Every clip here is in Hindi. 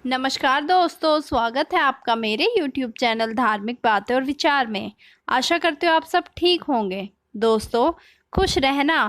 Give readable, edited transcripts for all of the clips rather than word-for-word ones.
नमस्कार दोस्तों, स्वागत है आपका मेरे YouTube चैनल धार्मिक बातें और विचार में। आशा करते हो आप सब ठीक होंगे। दोस्तों, खुश रहना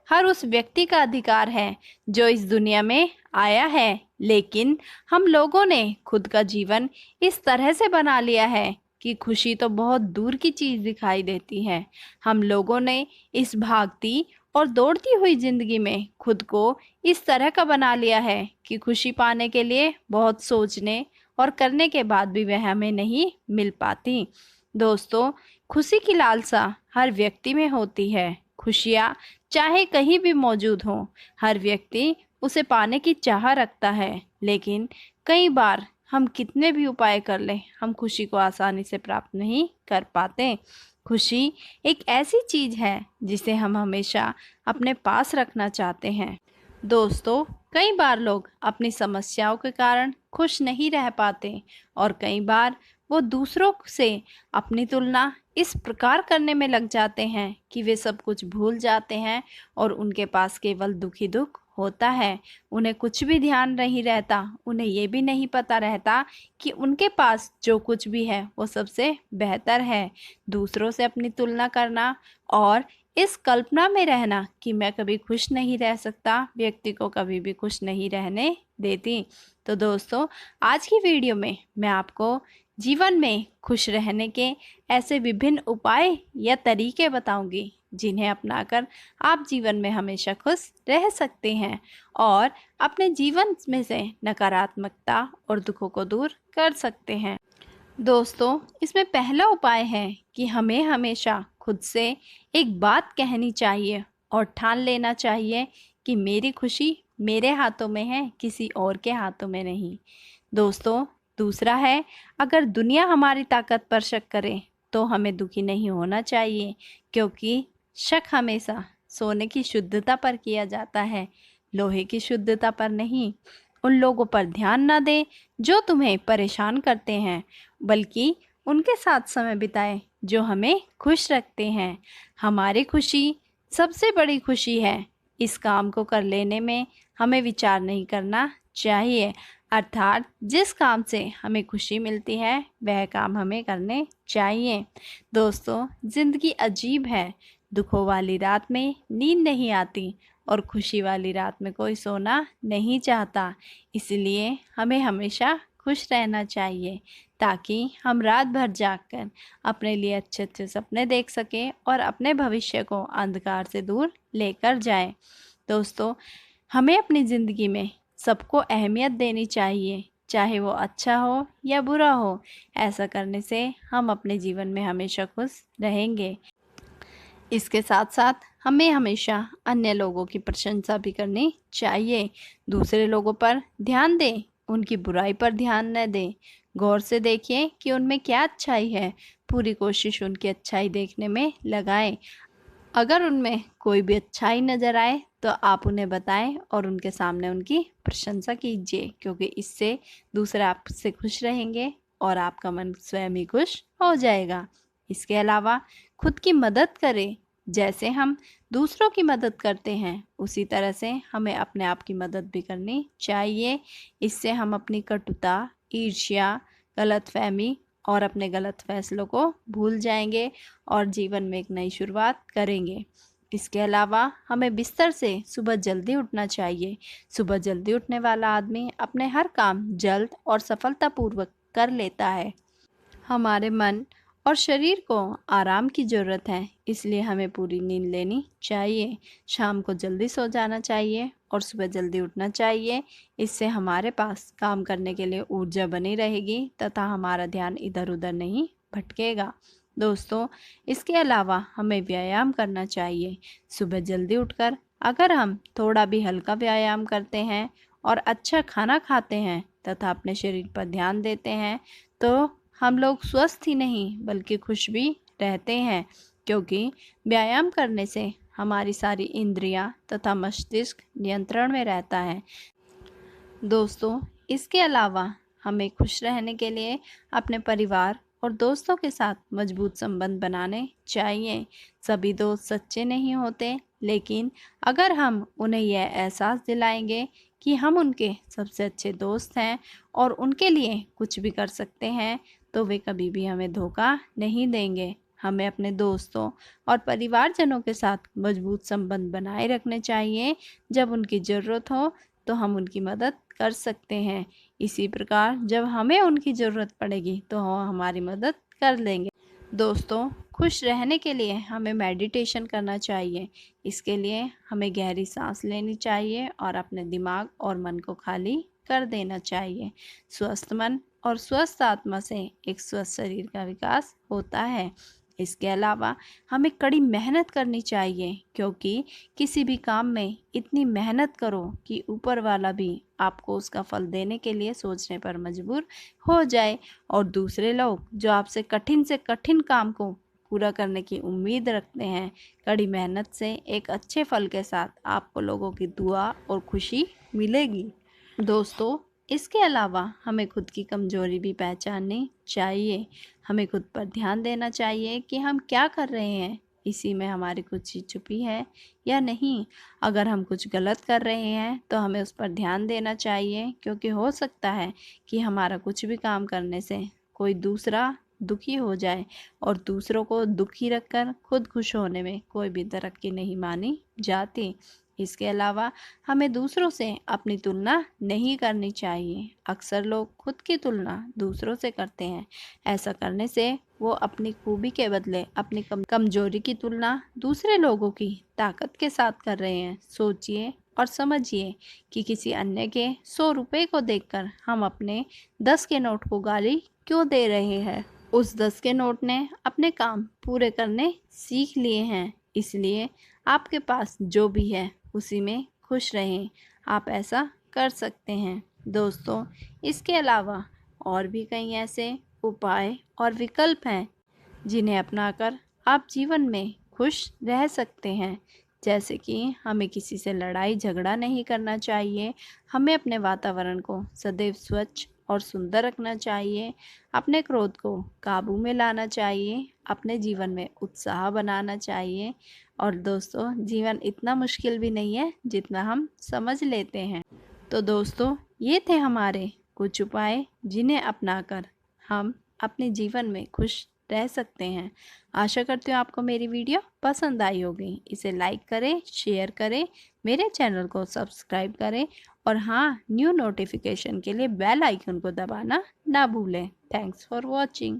हर उस व्यक्ति का अधिकार है जो इस दुनिया में आया है, लेकिन हम लोगों ने खुद का जीवन इस तरह से बना लिया है कि खुशी तो बहुत दूर की चीज़ दिखाई देती है। हम लोगों ने इस भागती और दौड़ती हुई ज़िंदगी में खुद को इस तरह का बना लिया है कि खुशी पाने के लिए बहुत सोचने और करने के बाद भी वह हमें नहीं मिल पाती। दोस्तों, खुशी की लालसा हर व्यक्ति में होती है। खुशियाँ चाहे कहीं भी मौजूद हों, हर व्यक्ति उसे पाने की चाह रखता है, लेकिन कई बार हम कितने भी उपाय कर लें, हम खुशी को आसानी से प्राप्त नहीं कर पाते। खुशी एक ऐसी चीज़ है जिसे हम हमेशा अपने पास रखना चाहते हैं। दोस्तों, कई बार लोग अपनी समस्याओं के कारण खुश नहीं रह पाते और कई बार वो दूसरों से अपनी तुलना इस प्रकार करने में लग जाते हैं कि वे सब कुछ भूल जाते हैं और उनके पास केवल दुख ही दुख होता है। उन्हें कुछ भी ध्यान नहीं रहता, उन्हें ये भी नहीं पता रहता कि उनके पास जो कुछ भी है वो सबसे बेहतर है। दूसरों से अपनी तुलना करना और इस कल्पना में रहना कि मैं कभी खुश नहीं रह सकता, व्यक्ति को कभी भी खुश नहीं रहने देती। तो दोस्तों, आज की वीडियो में मैं आपको जीवन में खुश रहने के ऐसे विभिन्न उपाय या तरीके बताऊंगी जिन्हें अपनाकर आप जीवन में हमेशा खुश रह सकते हैं और अपने जीवन में से नकारात्मकता और दुखों को दूर कर सकते हैं। दोस्तों, इसमें पहला उपाय है कि हमें हमेशा खुद से एक बात कहनी चाहिए और ठान लेना चाहिए कि मेरी खुशी मेरे हाथों में है, किसी और के हाथों में नहीं। दोस्तों, दूसरा है, अगर दुनिया हमारी ताकत पर शक करे तो हमें दुखी नहीं होना चाहिए, क्योंकि शक हमेशा सोने की शुद्धता पर किया जाता है, लोहे की शुद्धता पर नहीं। उन लोगों पर ध्यान न दें जो तुम्हें परेशान करते हैं, बल्कि उनके साथ समय बिताएं जो हमें खुश रखते हैं। हमारी खुशी सबसे बड़ी खुशी है। इस काम को कर लेने में हमें विचार नहीं करना चाहिए, अर्थात जिस काम से हमें खुशी मिलती है वह काम हमें करने चाहिए। दोस्तों, ज़िंदगी अजीब है। दुखों वाली रात में नींद नहीं आती और खुशी वाली रात में कोई सोना नहीं चाहता। इसलिए हमें हमेशा खुश रहना चाहिए ताकि हम रात भर जागकर अपने लिए अच्छे अच्छे सपने देख सकें और अपने भविष्य को अंधकार से दूर लेकर जाएं। दोस्तों, हमें अपनी ज़िंदगी में सबको अहमियत देनी चाहिए, चाहे वो अच्छा हो या बुरा हो। ऐसा करने से हम अपने जीवन में हमेशा खुश रहेंगे। इसके साथ साथ हमें हमेशा अन्य लोगों की प्रशंसा भी करनी चाहिए। दूसरे लोगों पर ध्यान दें, उनकी बुराई पर ध्यान न दें। गौर से देखिए कि उनमें क्या अच्छाई है, पूरी कोशिश उनकी अच्छाई देखने में लगाएं। अगर उनमें कोई भी अच्छाई नज़र आए तो आप उन्हें बताएं और उनके सामने उनकी प्रशंसा कीजिए, क्योंकि इससे दूसरे आपसे खुश रहेंगे और आपका मन स्वयं ही खुश हो जाएगा। इसके अलावा खुद की मदद करें। जैसे हम दूसरों की मदद करते हैं उसी तरह से हमें अपने आप की मदद भी करनी चाहिए। इससे हम अपनी कटुता, ईर्ष्या, गलतफहमी और अपने गलत फैसलों को भूल जाएंगे और जीवन में एक नई शुरुआत करेंगे। इसके अलावा हमें बिस्तर से सुबह जल्दी उठना चाहिए। सुबह जल्दी उठने वाला आदमी अपने हर काम जल्द और सफलतापूर्वक कर लेता है। हमारे मन और शरीर को आराम की ज़रूरत है, इसलिए हमें पूरी नींद लेनी चाहिए। शाम को जल्दी सो जाना चाहिए और सुबह जल्दी उठना चाहिए। इससे हमारे पास काम करने के लिए ऊर्जा बनी रहेगी तथा हमारा ध्यान इधर उधर नहीं भटकेगा। दोस्तों, इसके अलावा हमें व्यायाम करना चाहिए। सुबह जल्दी उठकर अगर हम थोड़ा भी हल्का व्यायाम करते हैं और अच्छा खाना खाते हैं तथा अपने शरीर पर ध्यान देते हैं तो हम लोग स्वस्थ ही नहीं बल्कि खुश भी रहते हैं, क्योंकि व्यायाम करने से हमारी सारी इंद्रियां तथा मस्तिष्क नियंत्रण में रहता है। दोस्तों, इसके अलावा हमें खुश रहने के लिए अपने परिवार और दोस्तों के साथ मजबूत संबंध बनाने चाहिए। सभी दोस्त सच्चे नहीं होते, लेकिन अगर हम उन्हें यह एहसास दिलाएंगे कि हम उनके सबसे अच्छे दोस्त हैं और उनके लिए कुछ भी कर सकते हैं, तो वे कभी भी हमें धोखा नहीं देंगे। हमें अपने दोस्तों और परिवारजनों के साथ मजबूत संबंध बनाए रखने चाहिए। जब उनकी ज़रूरत हो तो हम उनकी मदद कर सकते हैं। इसी प्रकार जब हमें उनकी ज़रूरत पड़ेगी तो वो हमारी मदद कर लेंगे। दोस्तों, खुश रहने के लिए हमें मेडिटेशन करना चाहिए। इसके लिए हमें गहरी सांस लेनी चाहिए और अपने दिमाग और मन को खाली कर देना चाहिए। स्वस्थ मन और स्वस्थ आत्मा से एक स्वस्थ शरीर का विकास होता है। इसके अलावा हमें कड़ी मेहनत करनी चाहिए, क्योंकि किसी भी काम में इतनी मेहनत करो कि ऊपर वाला भी आपको उसका फल देने के लिए सोचने पर मजबूर हो जाए। और दूसरे लोग जो आपसे कठिन से कठिन काम को पूरा करने की उम्मीद रखते हैं, कड़ी मेहनत से एक अच्छे फल के साथ आपको लोगों की दुआ और खुशी मिलेगी। दोस्तों, इसके अलावा हमें खुद की कमजोरी भी पहचाननी चाहिए। हमें खुद पर ध्यान देना चाहिए कि हम क्या कर रहे हैं, इसी में हमारी कुछ चीज़ छुपी है या नहीं। अगर हम कुछ गलत कर रहे हैं तो हमें उस पर ध्यान देना चाहिए, क्योंकि हो सकता है कि हमारा कुछ भी काम करने से कोई दूसरा दुखी हो जाए, और दूसरों को दुखी रखकर खुद खुश होने में कोई भी तरक्की नहीं मानी जाती। इसके अलावा हमें दूसरों से अपनी तुलना नहीं करनी चाहिए। अक्सर लोग खुद की तुलना दूसरों से करते हैं। ऐसा करने से वो अपनी खूबी के बदले अपनी कमजोरी की तुलना दूसरे लोगों की ताकत के साथ कर रहे हैं। सोचिए और समझिए कि किसी अन्य के 100 रुपये को देखकर हम अपने 10 के नोट को गाली क्यों दे रहे हैं। उस 10 के नोट ने अपने काम पूरे करने सीख लिए हैं। इसलिए आपके पास जो भी है उसी में खुश रहें। आप ऐसा कर सकते हैं। दोस्तों, इसके अलावा और भी कई ऐसे उपाय और विकल्प हैं जिन्हें अपनाकर आप जीवन में खुश रह सकते हैं। जैसे कि हमें किसी से लड़ाई झगड़ा नहीं करना चाहिए। हमें अपने वातावरण को सदैव स्वच्छ और सुंदर रखना चाहिए। अपने क्रोध को काबू में लाना चाहिए। अपने जीवन में उत्साह बनाना चाहिए। और दोस्तों, जीवन इतना मुश्किल भी नहीं है जितना हम समझ लेते हैं। तो दोस्तों, ये थे हमारे कुछ उपाय जिन्हें अपनाकर हम अपने जीवन में खुश रह सकते हैं। आशा करती हूँ आपको मेरी वीडियो पसंद आई होगी। इसे लाइक करें, शेयर करें, मेरे चैनल को सब्सक्राइब करें, और हाँ, न्यू नोटिफिकेशन के लिए बेल आइकन को दबाना ना भूलें। Thanks for watching.